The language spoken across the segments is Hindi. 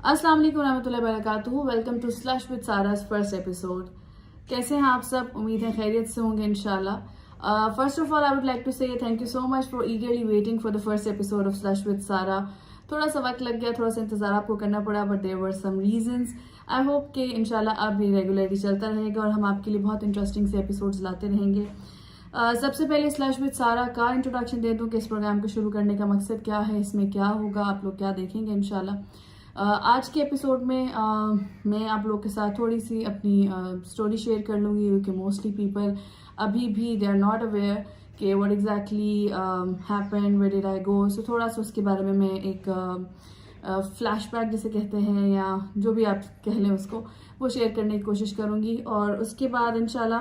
अस्सलाम वालेकुम रहमतुल्लाहि व बरकातुहू। वेलकम टू स्लश विद सारा's फर्स्ट एपिसोड। कैसे हैं आप सब? उम्मीद है खैरियत से होंगे इंशाल्लाह। First of all I would like to say thank you so much for eagerly waiting for the first episode of slush with Sara. थोड़ा सा वक्त लग गया, थोड़ा सा इंतजार आपको करना पड़ा, but there were some reasons. I hope कि इंशाल्लाह अब भी रेगुलरली चलता रहेगा और हम आपके लिए बहुत इंटरेस्टिंग से एपिसोड्स लाते रहेंगे। सबसे पहले स्लश विद सारा का इंट्रोडक्शन दे दूं कि इस प्रोग्राम को शुरू करने का मकसद क्या है, इसमें क्या होगा, आप लोग क्या देखेंगे इंशाल्लाह। आज के एपिसोड में मैं आप लोग के साथ थोड़ी सी अपनी स्टोरी शेयर कर लूँगी, क्योंकि मोस्टली पीपल अभी भी दे आर नॉट अवेयर कि what exactly happened, where did I go. So थोड़ा सा उसके बारे में मैं एक फ्लैशबैक जिसे कहते हैं, या जो भी आप कह लें उसको, वो शेयर करने की कोशिश करूँगी। और उसके बाद इंशाल्लाह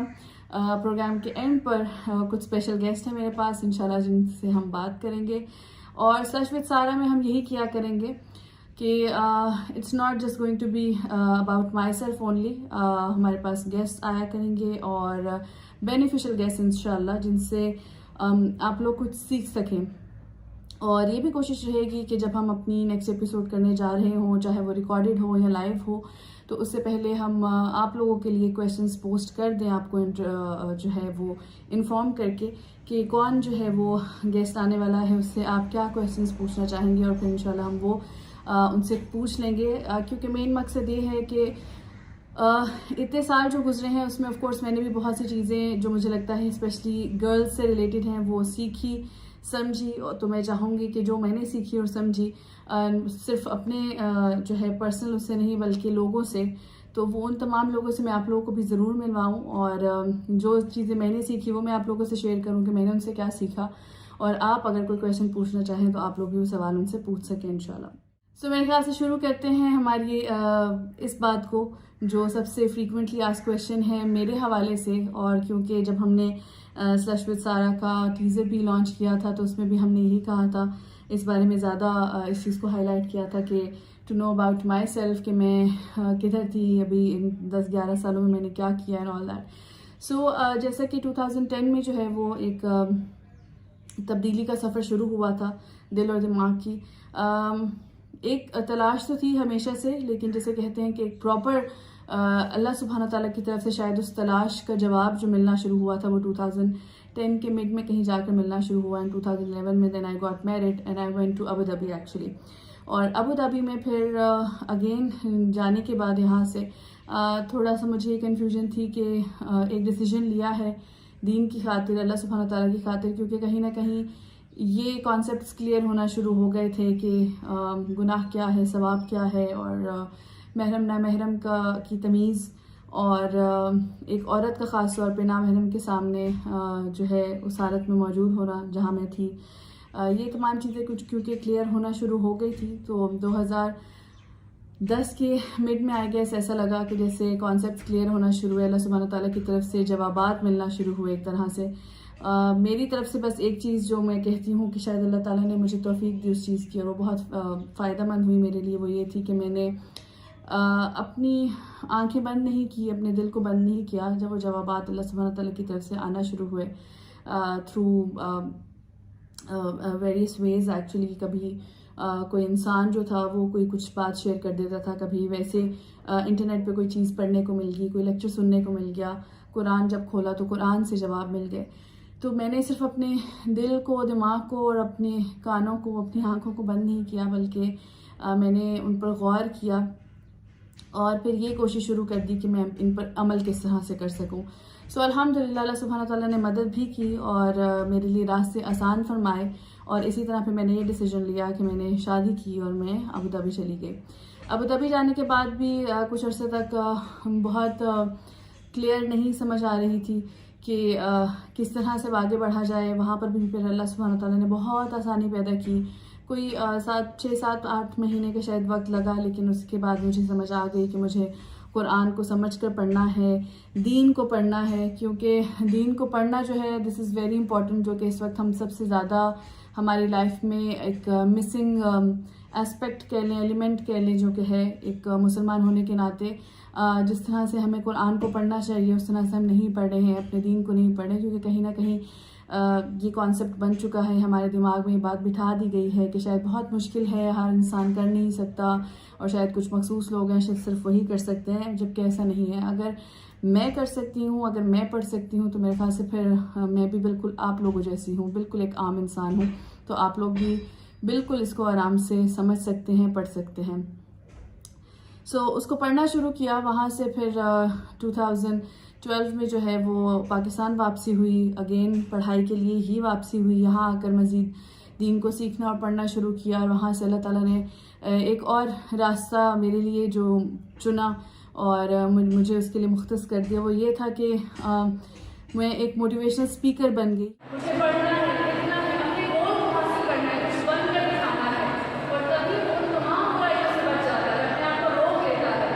प्रोग्राम के एंड पर कुछ स्पेशल गेस्ट हैं मेरे पास इंशाल्लाह, जिनसे हम बात करेंगे। और स्लश विद सारा में हम यही किया करेंगे कि it's not just going to be about myself only. हमारे पास गेस्ट आया करेंगे और बेनिफिशियल गेस्ट इंशाल्लाह, जिनसे आप लोग कुछ सीख सकें। और ये भी कोशिश रहेगी कि जब हम अपनी नेक्स्ट एपिसोड करने जा रहे हों, चाहे वो रिकॉर्डेड हो या लाइव हो, तो उससे पहले हम आप लोगों के लिए क्वेश्चंस पोस्ट कर दें, आपको जो है वो इन्फॉर्म करके कि कौन जो है वो गेस्ट आने वाला है, उससे आप क्या क्वेश्चंस पूछना चाहेंगे, और फिर इंशाल्लाह हम वो उनसे पूछ लेंगे। क्योंकि मेन मकसद ये है कि इतने साल जो गुजरे हैं उसमें ऑफ कोर्स मैंने भी बहुत सी चीज़ें जो मुझे लगता है स्पेशली गर्ल्स से रिलेटेड हैं वो सीखी समझी। और तो मैं चाहूँगी कि जो मैंने सीखी और समझी सिर्फ अपने जो है पर्सनल उससे नहीं, बल्कि लोगों से, तो वो उन तमाम लोगों से मैं आप लोगों को भी ज़रूर मिलवाऊँ। और जो चीज़ें मैंने सीखी वो मैं आप लोगों से शेयर करूँ कि मैंने उनसे क्या सीखा, और आप अगर कोई क्वेश्चन पूछना चाहें तो आप लोग भी वो सवाल उनसे पूछ सकें इंशाल्लाह। सो मेरे ख्याल से शुरू करते हैं हमारी इस बात को, जो सबसे फ्रीक्वेंटली आस्क्ड क्वेश्चन है मेरे हवाले से। और क्योंकि जब हमने स्लश विद सारा का टीज़र भी लॉन्च किया था तो उसमें भी हमने यही कहा था, इस बारे में ज़्यादा इस चीज़ को हाईलाइट किया था कि to know about myself, कि मैं किधर थी अभी इन 10-11 सालों में, मैंने क्या किया एंड ऑल दैट। सो जैसा कि 2010 में जो है वो एक तब्दीली का सफ़र शुरू हुआ था दिल और दिमाग की। एक तलाश तो थी हमेशा से, लेकिन जैसे कहते हैं कि एक प्रॉपर अल्लाह सुब्हाना ताला की तरफ से शायद उस तलाश का जवाब जो मिलना शुरू हुआ था वो 2010 के मिड में कहीं जाकर मिलना शुरू हुआ। इन 2011 में then I got married and I went to Abu Dhabi actually. और अबू धाबी में फिर अगेन जाने के बाद यहाँ से थोड़ा सा मुझे कन्फ्यूजन थी कि एक डिसीजन लिया है दीन की खातिर, अल्लाह सुब्हाना ताला की खातिर, क्योंकि कहीं ना कहीं ये कॉन्सेप्ट्स क्लियर होना शुरू हो गए थे कि गुनाह क्या है, सवाब क्या है, और महरम ना महरम की तमीज़, और एक औरत का ख़ास तौर पे ना महरम के सामने जो है उस हालत में मौजूद होना जहाँ मैं थी, ये तमाम चीज़ें कुछ क्योंकि क्लियर होना शुरू हो गई थी। तो 2010 के मिड में आई गेस ऐसा लगा कि जैसे कॉन्सेप्ट क्लियर होना शुरू है, अल्लाह सुब्हाना ताला की तरफ से जवाबात मिलना शुरू हुए एक तरह से। मेरी तरफ से बस एक चीज़ जो मैं कहती हूँ कि शायद अल्लाह ताला ने मुझे तौफीक दी उस चीज़ की, और वो बहुत फ़ायदेमंद हुई मेरे लिए, वो ये थी कि मैंने अपनी आंखें बंद नहीं की, अपने दिल को बंद नहीं किया जब वो जवाबात अल्लाह सुब्हाना ताला की तरफ से आना शुरू हुए थ्रू वेरियस वेज एक्चुअली। कभी कोई इंसान जो था वो कोई कुछ बात शेयर कर देता था, कभी वैसे इंटरनेट पे कोई चीज़ पढ़ने को मिल गई, कोई लेक्चर सुनने को मिल गया, कुरान जब खोला तो कुरान से जवाब मिल गए। तो मैंने सिर्फ अपने दिल को, दिमाग को और अपने कानों को, अपनी आँखों को बंद नहीं किया, बल्कि मैंने उन पर गौर किया और फिर ये कोशिश शुरू कर दी कि मैं इन पर अमल किस तरह से कर सकूं। सो अल्हम्दुलिल्लाह अल्लाह सुब्हाना ताला ने मदद भी की और मेरे लिए रास्ते आसान फरमाए। और इसी तरह फिर मैंने ये डिसीजन लिया कि मैंने शादी की और मैं अबू धाबी चली गई। अबू धाबी जाने के बाद भी कुछ अर्से तक बहुत क्लियर नहीं समझ आ रही थी कि किस तरह से आगे बढ़ा जाए। वहाँ पर भी फिर अल्लाह सुब्हाना ताला ने बहुत आसानी पैदा की। कोई 6-7-8 महीने का शायद वक्त लगा, लेकिन उसके बाद मुझे समझ आ गई कि मुझे कुरान को समझ कर पढ़ना है, दीन को पढ़ना है, क्योंकि दीन को पढ़ना जो है दिस इज़ वेरी इंपॉर्टेंट, जो कि इस वक्त हम सबसे ज़्यादा हमारी लाइफ में एक मिसिंग एस्पेक्ट कह लें, एलिमेंट कह लें, जो कि है एक मुसलमान होने के नाते। जिस तरह से हमें कुरान को पढ़ना चाहिए उस तरह से हम नहीं पढ़ रहे हैं, अपने दीन को नहीं पढ़ रहे, क्योंकि कहीं ना कहीं ये कॉन्सेप्ट बन चुका है, हमारे दिमाग में ये बात बिठा दी गई है कि शायद बहुत मुश्किल है, हर इंसान कर नहीं सकता और शायद कुछ मखसूस लोग हैं शायद सिर्फ वही कर सकते हैं, जबकि ऐसा नहीं है। अगर मैं कर सकती हूँ, अगर मैं पढ़ सकती हूँ, तो मेरे ख्याल से फिर मैं भी बिल्कुल आप लोगों जैसी हूँ, बिल्कुल एक आम इंसान हूँ। तो आप लोग भी बिल्कुल इसको आराम से समझ सकते हैं, पढ़ सकते हैं। उसको पढ़ना शुरू किया। वहाँ से फिर 2012 में जो है वो पाकिस्तान वापसी हुई, अगेन पढ़ाई के लिए ही वापसी हुई। यहाँ आकर मज़ीद दीन को सीखना और पढ़ना शुरू किया और वहाँ से अल्लाह ताला ने एक और रास्ता मेरे लिए जो चुना और मुझे उसके लिए मुख्तस कर दिया, वो ये था कि मैं एक मोटिवेशनल स्पीकर बन गई। मुझे पढ़ना है, लिखना है, अपने गोल को हासिल करना है, कुछ बन कर दिखाना है और तभी उन तमाम बुराइयों से बच जाता है, अपने आप को रोक लेता है।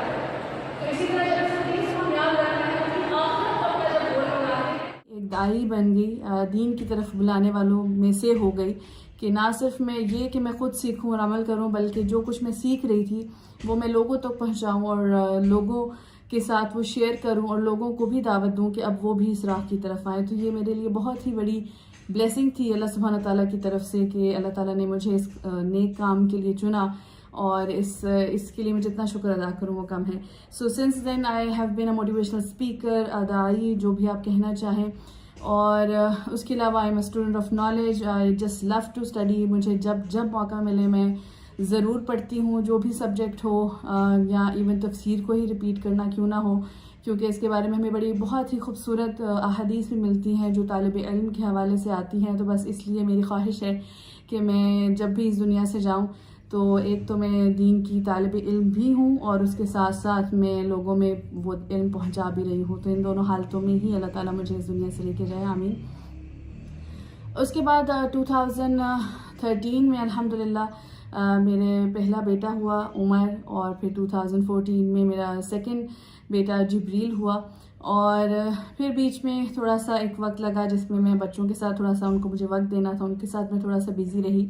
तो इसी तरह जब चीज़ को याद रखना है कि आखिरत को अपना जब गोल बनाते हैं, एक दाई बन गई, दीन की तरफ बुलाने वालों में से हो गई कि ना सिर्फ मैं ये कि मैं खुद सीखूं और अमल करूं, बल्कि जो कुछ मैं सीख रही थी वो मैं लोगों तक पहुंचाऊं और लोगों के साथ वो शेयर करूं और लोगों को भी दावत दूं कि अब वो भी इस राह की तरफ आए। तो ये मेरे लिए बहुत ही बड़ी ब्लेसिंग थी अल्लाह सुब्हान ताला की तरफ से कि अल्लाह ताला ने मुझे इस नेक काम के लिए चुना और इसके लिए मैं जितना शुक्र अदा करूं वो कम है। So since then I have been a motivational speaker, अदाई, जो भी आप कहना चाहें। और उसके अलावा I am a student of knowledge, I just love to study. मुझे जब मौका मिले मैं ज़रूर पढ़ती हूँ, जो भी सब्जेक्ट हो, या इवन तफसीर को ही रिपीट करना क्यों ना हो, क्योंकि इसके बारे में हमें बड़ी बहुत ही खूबसूरत अहादीस भी मिलती हैं जो तालिब इल्म के हवाले से आती हैं। तो बस इसलिए मेरी ख्वाहिश है कि मैं जब भी इस दुनिया से जाऊँ तो एक तो मैं दीन की तालिब इल्म भी हूँ और उसके साथ साथ मैं लोगों में वो इल्म पहुँचा भी रही हूँ। तो इन दोनों हालतों में ही अल्लाह ताला मुझे इस दुनिया से लेके जाए, आमीन। उसके बाद 2013 में अल्हम्दुलिल्लाह मेरे पहला बेटा हुआ उमर, और फिर 2014 में मेरा सेकंड बेटा जिब्रील हुआ। और फिर बीच में थोड़ा सा एक वक्त लगा जिसमें मैं बच्चों के साथ थोड़ा सा उनको मुझे वक्त देना था, उनके साथ मैं थोड़ा सा बिज़ी रही।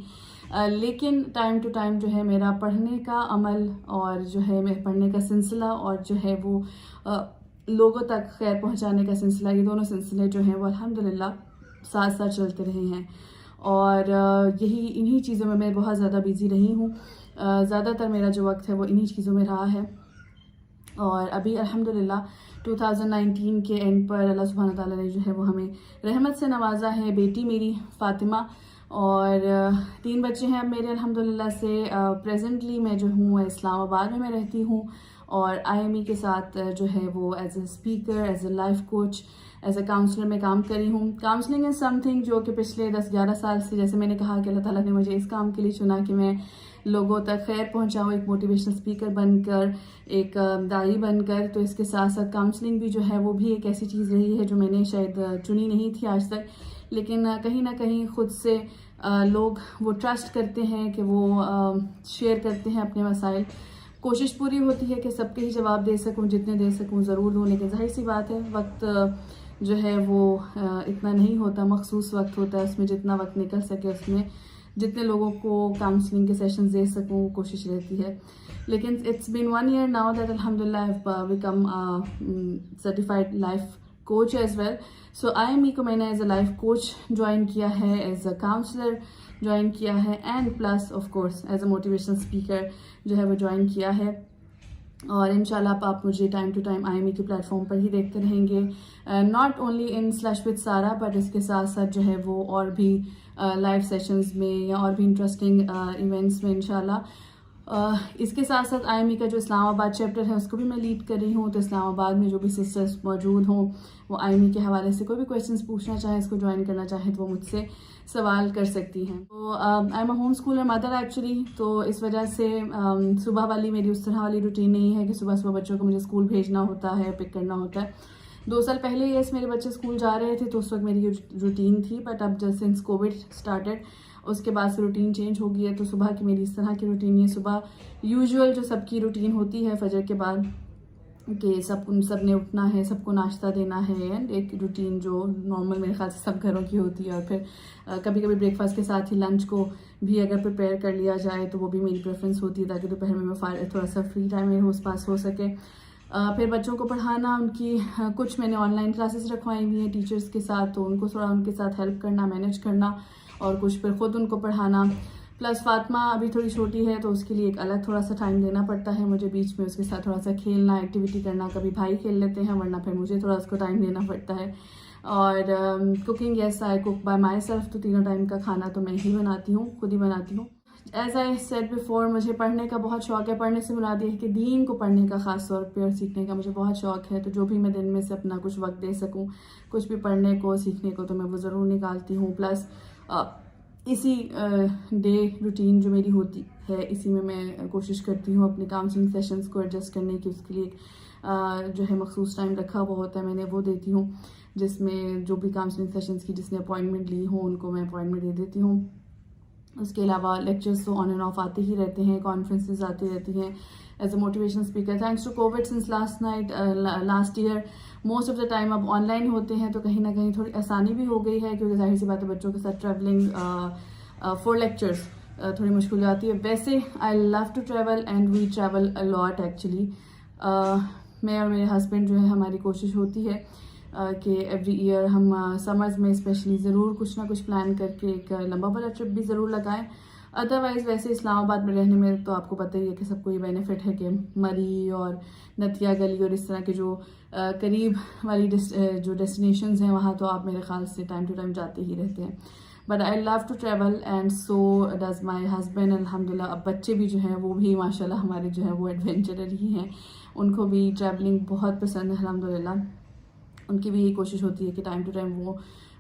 लेकिन टाइम टू टाइम जो है मेरा पढ़ने का अमल और जो है मैं पढ़ने का सिलसिला और जो है वो लोगों तक खैर पहुंचाने का सिलसिला, ये दोनों सिलसिले जो हैं वो अल्हम्दुलिल्लाह साथ साथ चलते रहे हैं। और इन्हीं चीज़ों में मैं बहुत ज़्यादा बिज़ी रही हूँ। ज़्यादातर मेरा जो वक्त है वो इन्हीं चीज़ों में रहा है। और अभी अल्हम्दुलिल्लाह 2019 के एंड पर अल्लाह सुब्हान ताला ने जो है वो हमें रहमत से नवाजा है। बेटी मेरी फ़ातिमा और 3 बच्चे हैं अब मेरे अल्हम्दुलिल्लाह से। प्रेजेंटली मैं जो हूँ इस्लामाबाद में मैं रहती हूँ और IME के साथ जो है वो as a speaker, as a life coach, as a counsellor में काम करी हूँ। काउंसलिंग इज़ समथिंग जो कि पिछले 10-11 साल से, जैसे मैंने कहा कि अल्लाह ताला ने मुझे इस काम के लिए चुना कि मैं लोगों तक खैर पहुँचाऊँ, एक मोटिवेशनल स्पीकर बनकर, एक दाई बनकर। तो इसके साथ साथ काउंसलिंग भी जो है वो भी एक ऐसी चीज़ रही है जो मैंने शायद चुनी नहीं थी आज तक, लेकिन कहीं ना कहीं ख़ुद से लोग वो ट्रस्ट करते हैं कि वो शेयर करते हैं अपने मसाइल। कोशिश पूरी होती है कि सबके ही जवाब दे सकूं, जितने दे सकूं ज़रूर दूं, लेकिन जाहिर सी बात है वक्त जो है वो इतना नहीं होता, मखसूस वक्त होता है, उसमें जितना वक्त निकल सके उसमें जितने लोगों को काउंसलिंग के सेशंस दे सकूं कोशिश रहती है। लेकिन it's been 1 year now that अल्हम्दुलिल्लाह I have become certified life coach as well. So IME को मैंने as a life coach join किया है, एज अ काउंसलर ज्वाइन किया है, and plus of course as a motivational speaker जो है वो ज्वाइन किया है। और इंशाल्लाह आप मुझे टाइम टू टाइम IME के प्लेटफॉर्म पर ही देखते रहेंगे, not only in slash with सारा, बट इसके साथ साथ जो है वो और भी लाइव सेशंस में या और भी इंटरेस्टिंग इवेंट्स में इंशाल्लाह। इसके साथ साथ IME का जो इस्लामाबाद चैप्टर है उसको भी मैं लीड कर रही हूँ। तो इस्लामाबाद में जो भी सिस्टर्स मौजूद हों वो IME के हवाले से कोई भी क्वेश्चंस पूछना चाहें, इसको ज्वाइन करना चाहें तो वो मुझसे सवाल कर सकती हैं। तो आई am a home Schuler mother actually, तो इस वजह से सुबह वाली मेरी उस तरह वाली रूटीन नहीं है कि सुबह सुबह बच्चों को मुझे स्कूल भेजना होता है, पिक करना होता है। 2 साल पहले येस मेरे बच्चे स्कूल जा रहे थे तो उस वक्त मेरी ये रूटीन थी, बट अब जस्ट सिंस कोविड स्टार्टेड उसके बाद से रूटीन चेंज हो गई है। तो सुबह की मेरी इस तरह की रूटीन है, सुबह यूजुअल जो सबकी रूटीन होती है फजर के बाद कि सब ने उठना है, सबको नाश्ता देना है, एंड एक रूटीन जो नॉर्मल मेरे ख्याल से सब घरों की होती है। और फिर कभी कभी ब्रेकफास्ट के साथ ही लंच को भी अगर प्रिपेयर कर लिया जाए तो वो भी मेरी प्रेफरेंस होती है ताकि दोपहर में मैं थोड़ा सा फ्री टाइम मेरे पास हो सके। फिर बच्चों को पढ़ाना, उनकी कुछ मैंने ऑनलाइन क्लासेस रखवाई हुई हैं टीचर्स के साथ, तो उनको थोड़ा उनके साथ हेल्प करना, मैनेज करना, और कुछ फिर ख़ुद उनको पढ़ाना। प्लस फातिमा अभी थोड़ी छोटी है तो उसके लिए एक अलग थोड़ा सा टाइम देना पड़ता है मुझे, बीच में उसके साथ थोड़ा सा खेलना, एक्टिविटी करना। कभी भाई खेल लेते हैं, वरना फिर मुझे थोड़ा उसको टाइम देना पड़ता है। और cooking, yes I cook bye my self, तो तीनों टाइम का खाना तो मैं ही बनाती हूँ, खुद ही बनाती हूँ। एज आई सेड बिफोर, मुझे पढ़ने का बहुत शौक है। पढ़ने से मुराद ये है कि दीन को पढ़ने का ख़ास तौर पे और सीखने का मुझे बहुत शौक है। तो जो भी मैं दिन में से अपना कुछ वक्त दे सकूँ कुछ भी पढ़ने को, सीखने को, तो मैं वो ज़रूर निकालती हूँ। प्लस इसी डे रूटीन जो मेरी होती है, इसी में मैं कोशिश करती हूँ अपने काउंसलिंग सेशंस को एडजस्ट करने की। उसके लिए जो है मखसूस टाइम रखा हुआ होता है, मैंने वो देती हूँ, जिसमें जो भी काउंसलिंग सेशंस की जिसने अपॉइंटमेंट ली हो उनको मैं अपॉइंटमेंट दे देती हूँ। उसके अलावा लेक्चर्स तो ऑन एंड ऑफ आते ही रहते हैं, कॉन्फ्रेंसेस आती रहती हैं as a motivational speaker. Thanks to Covid since last year most of the time अब ऑनलाइन होते हैं, तो कहीं ना कहीं थोड़ी आसानी भी हो गई है, क्योंकि जाहिर सी बात है बच्चों के साथ ट्रैवलिंग फॉर लेक्चर्स थोड़ी मुश्किल आती है। वैसे I love to travel and we travel a lot actually. मैं और मेरे हस्बैंड जो है, हमारी कोशिश होती है कि एवरी ईयर हम समर्स में स्पेशली ज़रूर कुछ ना कुछ प्लान करके एक लंबा वाला ट्रिप भी ज़रूर लगाएं। अदरवाइज़ वैसे इस्लामाबाद में रहने में तो आपको पता ही है कि सबको ये बेनिफिट है कि मरी और नतिया गली और इस तरह के जो करीब वाली जो डेस्टिनेशंस हैं वहाँ तो आप मेरे ख्याल से टाइम टू टाइम जाते ही रहते हैं। But I love to travel and so does my husband अल्हम्दुलिल्लाह। अब बच्चे भी जो हैं वो भी माशाल्लाह हमारे जो है वो एडवेंचरर ही हैं, उनको भी ट्रैवलिंग बहुत पसंद है अल्हम्दुलिल्लाह। उनकी भी यही कोशिश होती है कि टाइम टू टाइम वो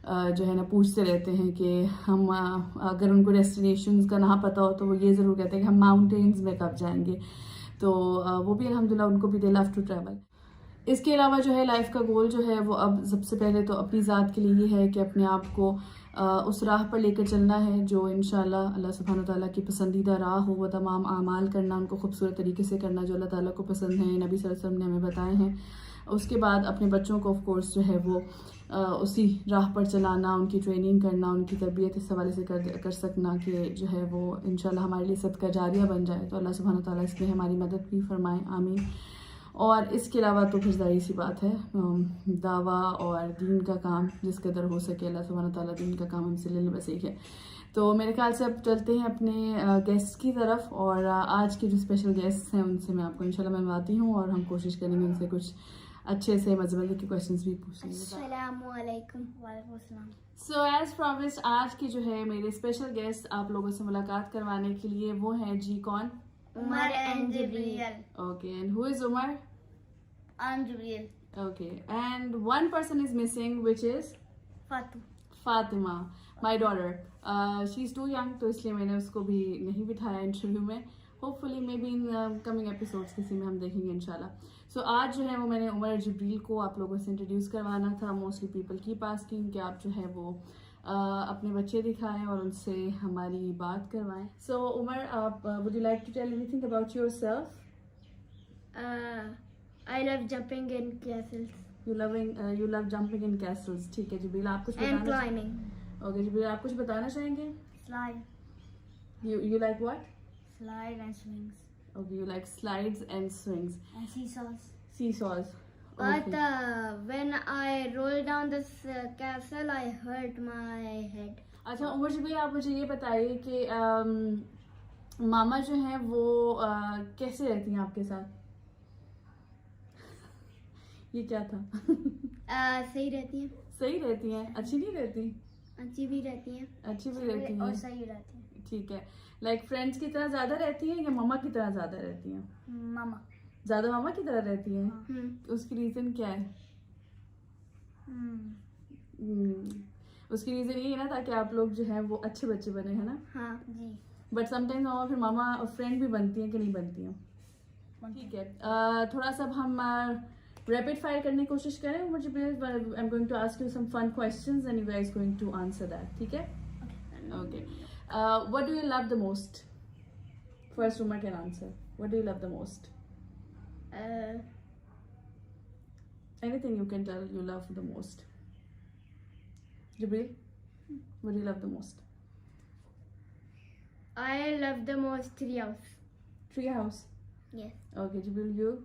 जो है ना पूछते रहते हैं कि हम अगर उनको डेस्टिनेशंस का ना पता हो तो वो ये ज़रूर कहते हैं कि हम माउंटेन्स में कब जाएंगे। तो वो भी अल्हम्दुलिल्लाह उनको भी दे लव टू ट्रैवल। इसके अलावा जो है लाइफ का गोल जो है वो अब सबसे पहले तो अपनी ज़ात के लिए ये है कि अपने आप को उस राह पर लेकर चलना है जो इंशाल्लाह अल्लाह सुब्हानो तआला की पसंदीदा राह हो। वो तमाम आमाल करना, उनको खूबसूरत तरीके से करना जो अल्लाह ताला को पसंद है, नबी सल्लल्लाहु अलैहि वसल्लम ने हमें बताए हैं। उसके बाद अपने बच्चों को ऑफ कोर्स जो है वो उसी राह पर चलाना, उनकी ट्रेनिंग करना, उनकी तरबियत इस हवाले से कर सकना कि जो है वो इंशाल्लाह हमारे लिए सदका जारिया बन जाए। तो अल्लाह सुब्हानो तआला इसमें हमारी मदद भी फरमाए, आमीन। और इसके अलावा तो फिर ज़ाहिर सी बात है दावा और दीन का काम जिस कदर हो सके अल्लाह सुब्हानो तआला दीन का काम हमसे ले ले, बस एक है। तो मेरे ख्याल से अब चलते हैं अपने गेस्ट की तरफ, और आज के जो स्पेशल गेस्ट हैं उनसे मैं आपको इंशाल्लाह मिलवाती हूँ, और हम कोशिश करेंगे उनसे कुछ अच्छे से मज़े के क्वेश्चंस भी पूछेंगे। अस्सलामुअलैकुम वालेकुम सलाम। सो एज प्रॉमिस्ड आज की जो है मेरे स्पेशल गेस्ट आप लोगों से मुलाकात करवाने के लिए वो हैं जी कौन? Umar and Jibreel. Okay, and who is Umar? I'm Jibreel. Okay, and one person is missing, which is Fatu. Fatima, my daughter. She's too young, तो इसलिए मैंने उसको भी नहीं बिठाया इंटरव्यू में। Hopefully may be in coming episodes किसी में हम देखेंगे इंशाल्लाह। सो आज जो है वो मैंने उमर जिब्रील को आप लोगों से इंट्रोड्यूस करवाना था। मोस्टली पीपल की आस्किंग कि आप जो है वो अपने बच्चे दिखाएं और उनसे हमारी बात करवाएं। सो उमर, आप would you like to tell anything about yourself? I love jumping in castles You love jumping in castles. ठीक है जिब्रील, आप कुछ and बताना? climbing. ओके जिब्रील, आप कुछ बताना चाहेंगे? Slide. You like what? Slide and swings. Okay, you like slides and swings. And seesaws. Seesaws. But Okay. when I rolled down this castle, I hurt my head. अच्छा उमर जिब्रील, आप मुझे ये बताइए कि मामा जो हैं वो कैसे रहती हैं आपके साथ? ये क्या था? सही रहती हैं. सही रहती हैं, अच्छी नहीं रहती? अच्छी भी रहती हैं. अच्छी भी रहती हैं और सही रहती हैं. ठीक है। लाइक फ्रेंड्स की तरह ज्यादा रहती हैं या मामा की तरह ज्यादा रहती हैं? मामा. ज्यादा मामा की तरह रहती हैं? हाँ. उसकी रीजन क्या है? उसकी रीजन ये है ना ताकि आप लोग जो है वो अच्छे बच्चे बने, है ना? हाँ जी. बट समटाइम्स मामा फिर मामा और फ्रेंड भी बनती हैं कि नहीं बनती हैं? ठीक है। थोड़ा सा हम रैपिड फायर करने की कोशिश करें। मुझे I am going to ask you some fun questions and you guys going to answer that, ठीक है? Okay. What do you love the most? First Umar can answer. What do you love the most? Anything you can tell you love the most. Jibril, what do you love the most? I love the most treehouse. Tree house. Yes. Okay, Jibril, you?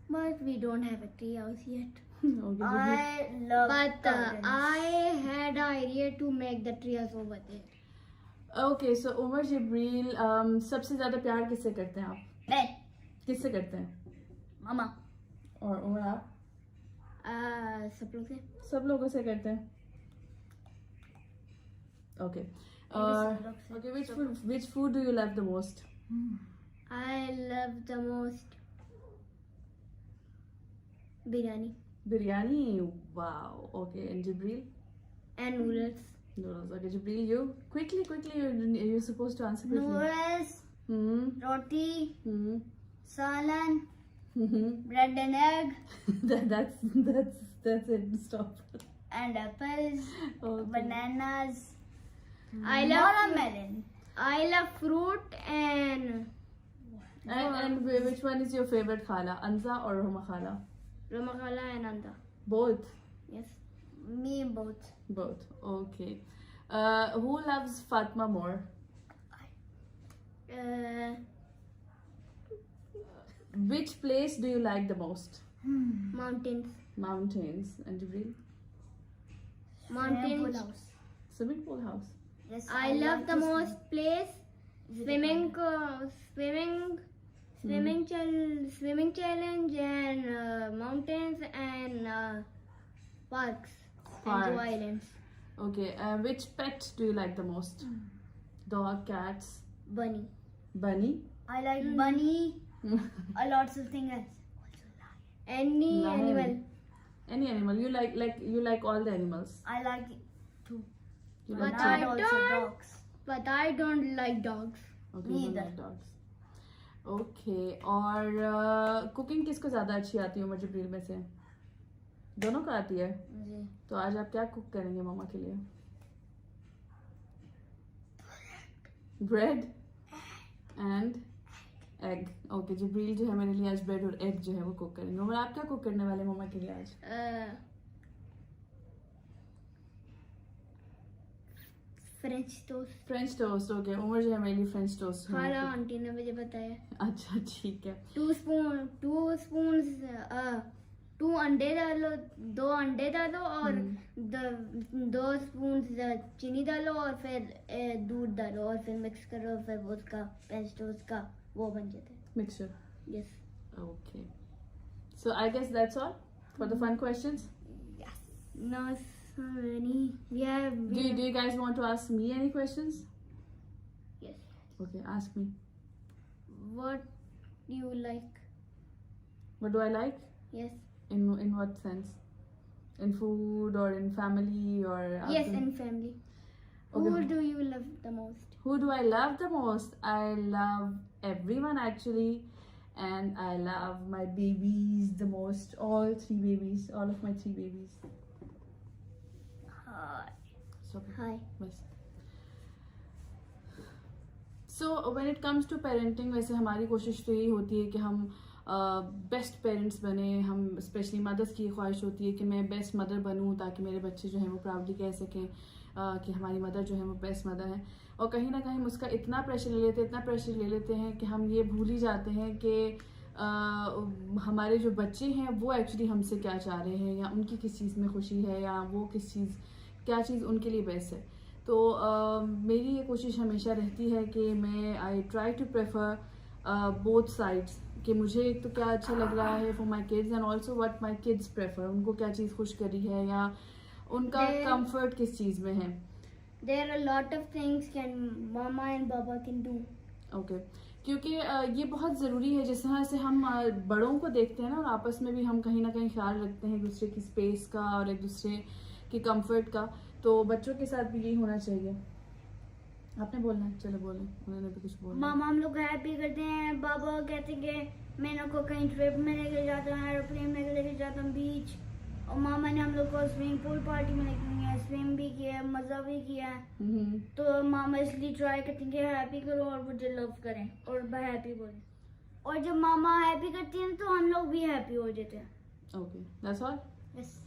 but we don't have a tree house yet. Okay, Jibril. But I had an idea to make the tree house over there. Okay so Umar Jibreel सबसे ज्यादा प्यार किससे करते हैं आप? Then, किससे करते हैं? Mama. और उमर आप? सब लोग से. सब लोगों से करते हैं. Okay okay which food do you love the most? I love the most biryani Biryani. Wow. Okay, and Jibril? and noodles. Noodles. Okay, Jibril, you quickly you're supposed to answer quickly. Noodles, roti, salan, Mm-hmm. bread and egg, that's it. Stop. and apples, Okay. bananas. I love watermelon. I love fruit And which one is your favorite khala? Anza or Roma khala? Ramakala and Anda. Both. Yes, me both. Both. Okay. Who loves Fatma more? Which place do you like the most? Mountains. Mountains. And Jibril? Mountains. Swimming pool house. Yes, I love the most place. Swimming challenge and mountains and parks and zoo islands. Okay. Which pet do you like the most? Dog, cats, Bunny. bunny? I like bunny. A lots of things. Any Lion. animal. Any animal you like all the animals. I like too. You But like I two? don't. But I don't like dogs. Okay, you don't like dogs. Okay. और कुकिंग किसको ज्यादा अच्छी आती है उमर जिब्रील में से? दोनों को आती है. तो आज आप क्या कुक करेंगे मामा के लिए? Bread and egg. ओके, जिब्रील जो है मेरे लिए आज ब्रेड और एग जो है वो कुक करेंगे. उमर आप क्या कुक करने वाले मामा के लिए आज? French toast. French toast. Okay, Umar जो है मेरे लिए फ्रेंच टोस्ट. खाला आंटी ने मुझे बताया. अच्छा ठीक है. 2 स्पून 2 अंडे डालो, 2 अंडे डालो और 2 स्पून चीनी डालो और फिर दूध डालो और फिर मिक्स करो. फिर उसका फ्रेंच टोस्ट का वो बन जाता है mixture. Yes. Okay. So I guess that's all for the fun questions. Yes. No so many. Do you guys want to ask me any questions? Yes. Okay, ask me. What do you like? What do I like? Yes. In what sense? In food or in family or? Yes, in family. Okay. Who do you love the most? Who do I love the most? I love everyone actually, and I love my babies the most. All 3 babies, all of my 3 babies. Hi. So, Hi. बस. So when it comes to parenting, वैसे हमारी कोशिश तो यही होती है कि हम बेस्ट पेरेंट्स बने. हम स्पेशली मदर्स की ख्वाहिश होती है कि मैं बेस्ट मदर बनूं ताकि मेरे बच्चे जो हैं वो प्राउडली कह सकें कि हमारी मदर जो है वो बेस्ट मदर है. और कहीं ना कहीं हम उसका इतना प्रेशर ले लेते हैं कि हम ये भूल ही जाते हैं कि हमारे जो बच्चे हैं वो एक्चुअली हमसे क्या चाह रहे हैं, या उनकी किस चीज़ में खुशी है, या वो क्या चीज़ उनके लिए बेस्ट है. तो मेरी ये कोशिश हमेशा रहती है कि मैं I try to prefer both sides, कि मुझे एक तो क्या अच्छा लग रहा है for my kids and also what my kids prefer. उनको क्या चीज़ खुश करी है या उनका कंफर्ट किस चीज़ में है. There are a lot of things can mama and baba can do. Okay. क्योंकि ये बहुत ज़रूरी है. जिस तरह से हम बड़ों को देखते हैं ना, और आपस में भी हम कहीं ना कहीं ख्याल रखते हैं एक दूसरे की स्पेस का और एक दूसरे के कंफर्ट का, तो बच्चों के साथ भी यही होना चाहिए. आपने बोलना है, चलो बोलें. उन्होंने भी कुछ बोला. मामा हम लोग हैप्पी करते हैं, बाबा कहते हैं कि मैं को कहीं ट्रिप में लेके जाता हूँ, एरोप्लेन में लेके जाता हूँ बीच, और मामा ने हम लोग को स्विमिंग पूल पार्टी में लेके गया, स्विम भी किया, मजा भी किया. तो मामा इसलिए ट्राई करते हैं कि हैप्पी करो और मुझे लव करें और हैप्पी बोलें. और जब मामा हैप्पी करती हैं तो हम लोग भी हैप्पी हो जाते हैं. Okay, that's all. यस.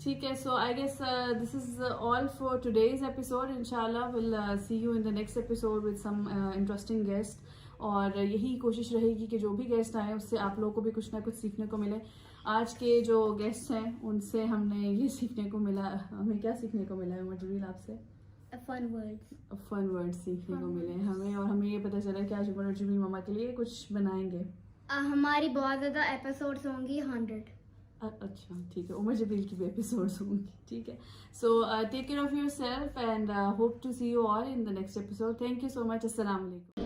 ठीक है. So I guess this is all for today's episode. इंशाल्लाह will see you in the next episode with some interesting guest. और यही कोशिश रहेगी कि जो भी गेस्ट आए उससे आप लोगों को भी कुछ ना कुछ सीखने को मिले। आज के जो गेस्ट हैं उनसे हमने ये सीखने को मिला, हमें क्या सीखने को मिला है उमर जमील आपसे? Fun words. फन वर्ड सीखने को मिले हमें, और हमें ये पता चला कि आज उमर जमील मामा के लिए कुछ बनाएंगे। हमारी बहुत ज़्यादा एपिसोड्स होंगी 100। अच्छा ठीक है, उमर जबील की भी एपिसोड्स होंगी, ठीक है। So take care of yourself and hope to see you all in the next episode. Thank you so much. अस्सलाम वालेकुम।